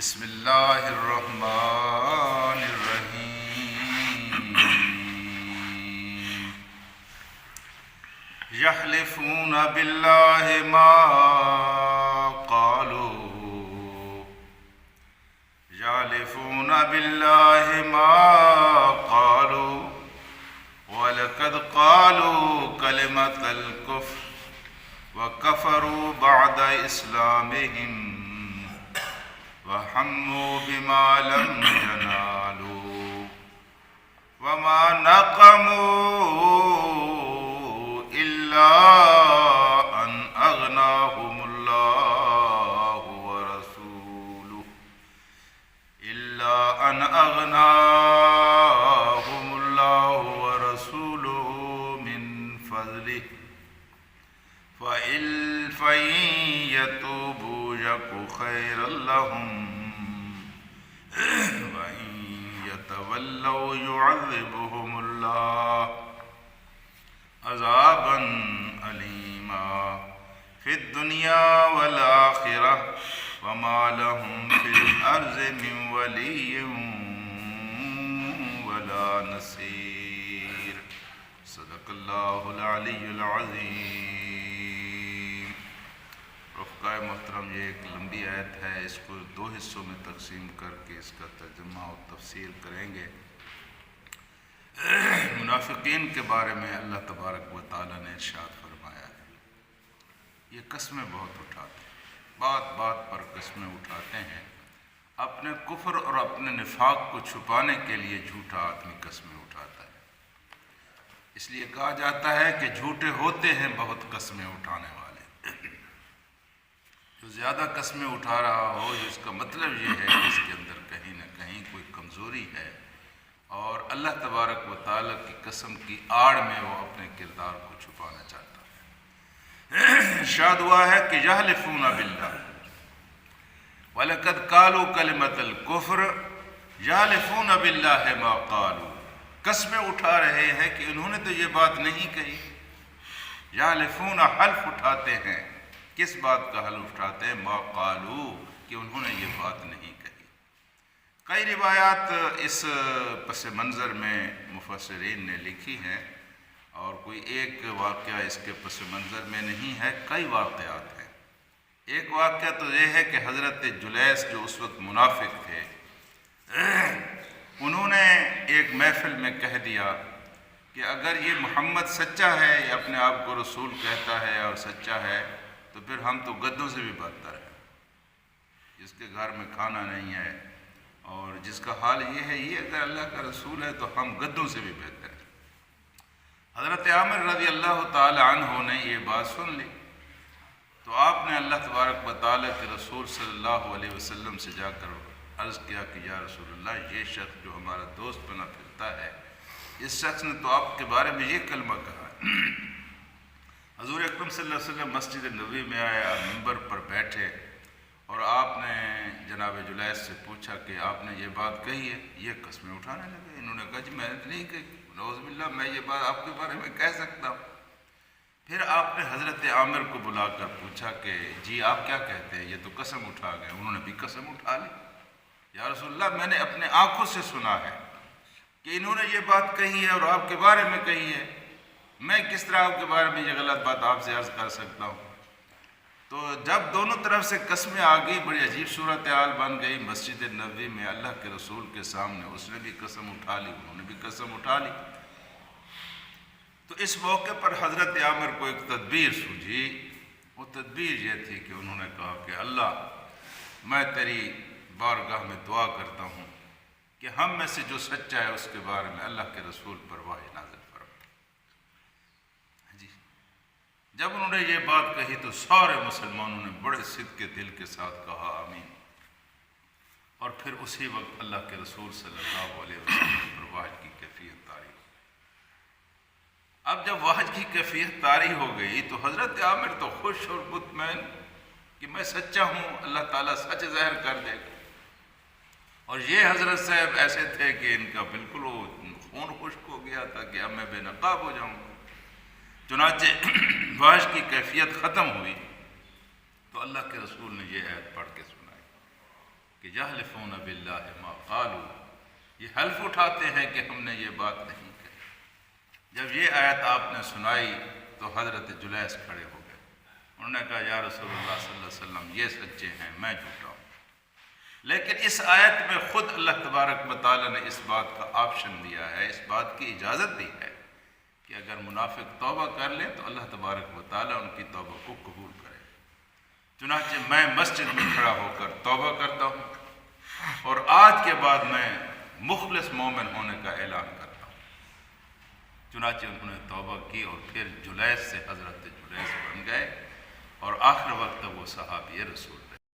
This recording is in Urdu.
بسم اللہ الرحمن الرحیم یحلفون باللہ ما قالوا یحلفون باللہ ما قالوا وَلَقَدْ قَالُوا كَلِمَةَ الْكُفْرِ وَكَفَرُوا بَعْدَ إِسْلَامِهِمْ وَهَمُّوا بِمَا لَمْ يَنَالُوا وَمَا نَقَمُوا إِلَّا أَنْ أَغْنَاهُمُ اللَّهُ وَرَسُولُهُ مِنْ فَضْلِهِ فَإِنْ يَتُوبُوا يَكُ خَيْرًا لَهُمْ وَإِنْ يَتَوَلَّوْا يُعَذِّبْهُمُ اللَّهُ عَذَابًا أَلِيمًا فِي الدُّنْيَا وَالْآخِرَةِ وَمَا لَهُمْ فِي الْأَرْضِ مِنْ وَلِيٍّ وَلَا نَصِيرٍ صدق اللہ العلی العظیم۔ رفقائے محترم، یہ ایک لمبی آیت ہے، اس کو دو حصوں میں تقسیم کر کے اس کا ترجمہ اور تفسیر کریں گے۔ منافقین کے بارے میں اللہ تبارک و تعالیٰ نے ارشاد فرمایا ہے، یہ قسمیں بہت اٹھاتے ہیں، بات بات پر قسمیں اٹھاتے ہیں، اپنے کفر اور اپنے نفاق کو چھپانے کے لیے جھوٹا آدمی قسمیں اٹھاتا ہے۔ اس لیے کہا جاتا ہے کہ جھوٹے ہوتے ہیں بہت قسمیں اٹھانے والے۔ جو زیادہ قسمیں اٹھا رہا ہو، اس کا مطلب یہ ہے کہ اس کے اندر کہیں نہ کہیں کوئی کمزوری ہے، اور اللہ تبارک و تعالیٰ کی قسم کی آڑ میں وہ اپنے کردار کو چھپانا چاہتا ہے۔ ارشاد ہوا ہے کہ یحلفون باللہ وَلَقَدْ قَالُوا كَلِمَةَ الْكُفْرِ یحلفون باللہ ما قالوا، قسمیں اٹھا رہے ہیں کہ انہوں نے تو یہ بات نہیں کہی۔ یحلفون حلف اٹھاتے ہیں، کس بات کا حلف اٹھاتے ہیں؟ ما قالوا، کہ انہوں نے یہ بات نہیں کہی۔ کئی روایات اس پس منظر میں مفسرین نے لکھی ہیں، اور کوئی ایک واقعہ اس کے پس منظر میں نہیں ہے، کئی واقعات ہیں۔ ایک واقعہ تو یہ ہے کہ حضرت جلیس جو اس وقت منافق تھے، انہوں نے ایک محفل میں کہہ دیا کہ اگر یہ محمد سچا ہے، یہ اپنے آپ کو رسول کہتا ہے اور سچا ہے، تو پھر ہم تو گدھوں سے بھی بدتر ہیں، جس کے گھر میں کھانا نہیں ہے اور جس کا حال یہ ہے، یہ اگر اللہ کا رسول ہے تو ہم گدھوں سے بھی بہتر ہیں۔ حضرت عامر رضی اللہ تعالی عنہ نے یہ بات سن لی، تو آپ نے اللہ تبارک و تعالیٰ کے رسول صلی اللہ علیہ وسلم سے جا کر عرض کیا کہ یا رسول اللہ، یہ شخص جو ہمارا دوست بنا پھرتا ہے، اس شخص نے تو آپ کے بارے میں یہ کلمہ کہا ہے۔ حضور اکرم صلی اللہ علیہ وسلم مسجد نبوی میں آئے اور ممبر پر بیٹھے، اور آپ نے جناب جلیس سے پوچھا کہ آپ نے یہ بات کہی ہے؟ یہ قسمیں اٹھانے لگے۔ انہوں نے کہا جی میں نے نہیں کہی، نعوذ باللہ، میں یہ بات آپ کے بارے میں کہہ سکتا ہوں؟ پھر آپ نے حضرت عامر کو بلا کر پوچھا کہ جی آپ کیا کہتے ہیں؟ یہ تو قسم اٹھا گئے۔ انہوں نے بھی قسم اٹھا لی۔ یا رسول اللہ، میں نے اپنے آنکھوں سے سنا ہے کہ انہوں نے یہ بات کہی ہے اور آپ کے بارے میں کہی ہے، میں کس طرح آپ کے بارے میں یہ غلط بات آپ سے عرض کر سکتا ہوں؟ تو جب دونوں طرف سے قسمیں آ گئی، بڑی عجیب صورتحال بن گئی مسجد نبوی میں اللہ کے رسول کے سامنے۔ اس نے بھی قسم اٹھا لی، انہوں نے بھی قسم اٹھا لی۔ تو اس موقع پر حضرت عامر کو ایک تدبیر سوجھی۔ وہ تدبیر یہ تھی کہ انہوں نے کہا کہ اللہ، میں تیری بارگاہ میں دعا کرتا ہوں کہ ہم میں سے جو سچا ہے اس کے بارے میں اللہ کے رسول پر وحی نازل فرما۔ جی، جب انہوں نے یہ بات کہی تو سارے مسلمانوں نے بڑے صدق کے دل کے ساتھ کہا آمین، اور پھر اسی وقت اللہ کے رسول صلی اللہ علیہ وسلم پر وحی کی کیفیت طاری ہو۔ اب جب وحی کی کیفیت طاری ہو گئی تو حضرت عامر تو خوش اور مطمئن کہ میں سچا ہوں، اللہ تعالیٰ سچ ظاہر کر دے گا۔ اور یہ حضرت صاحب ایسے تھے کہ ان کا بالکل وہ خون خشک ہو گیا تھا کہ اب میں بے نقاب ہو جاؤں۔ چنانچہ وحی کی کیفیت ختم ہوئی تو اللہ کے رسول نے یہ آیت پڑھ کے سنائی، کہ یحلفون باللہ ما قالوا، یہ حلف اٹھاتے ہیں کہ ہم نے یہ بات نہیں کہی۔ جب یہ آیت آپ نے سنائی تو حضرت جلیس کھڑے ہو گئے، انہوں نے کہا یا رسول اللہ صلی اللہ علیہ وسلم یہ سچے ہیں، میں جھوٹا ہوں۔ لیکن اس آیت میں خود اللہ تبارک و تعالیٰ نے اس بات کا آپشن دیا ہے، اس بات کی اجازت دی ہے کہ اگر منافق توبہ کر لیں تو اللہ تبارک و تعالیٰ ان کی توبہ کو قبول کرے۔ چنانچہ میں مسجد میں کھڑا ہو کر توبہ کرتا ہوں اور آج کے بعد میں مخلص مومن ہونے کا اعلان کرتا ہوں۔ چنانچہ انہوں نے توبہ کی اور پھر جلیس سے حضرت جلیس بن گئے اور آخر وقت تک وہ صحابی رسول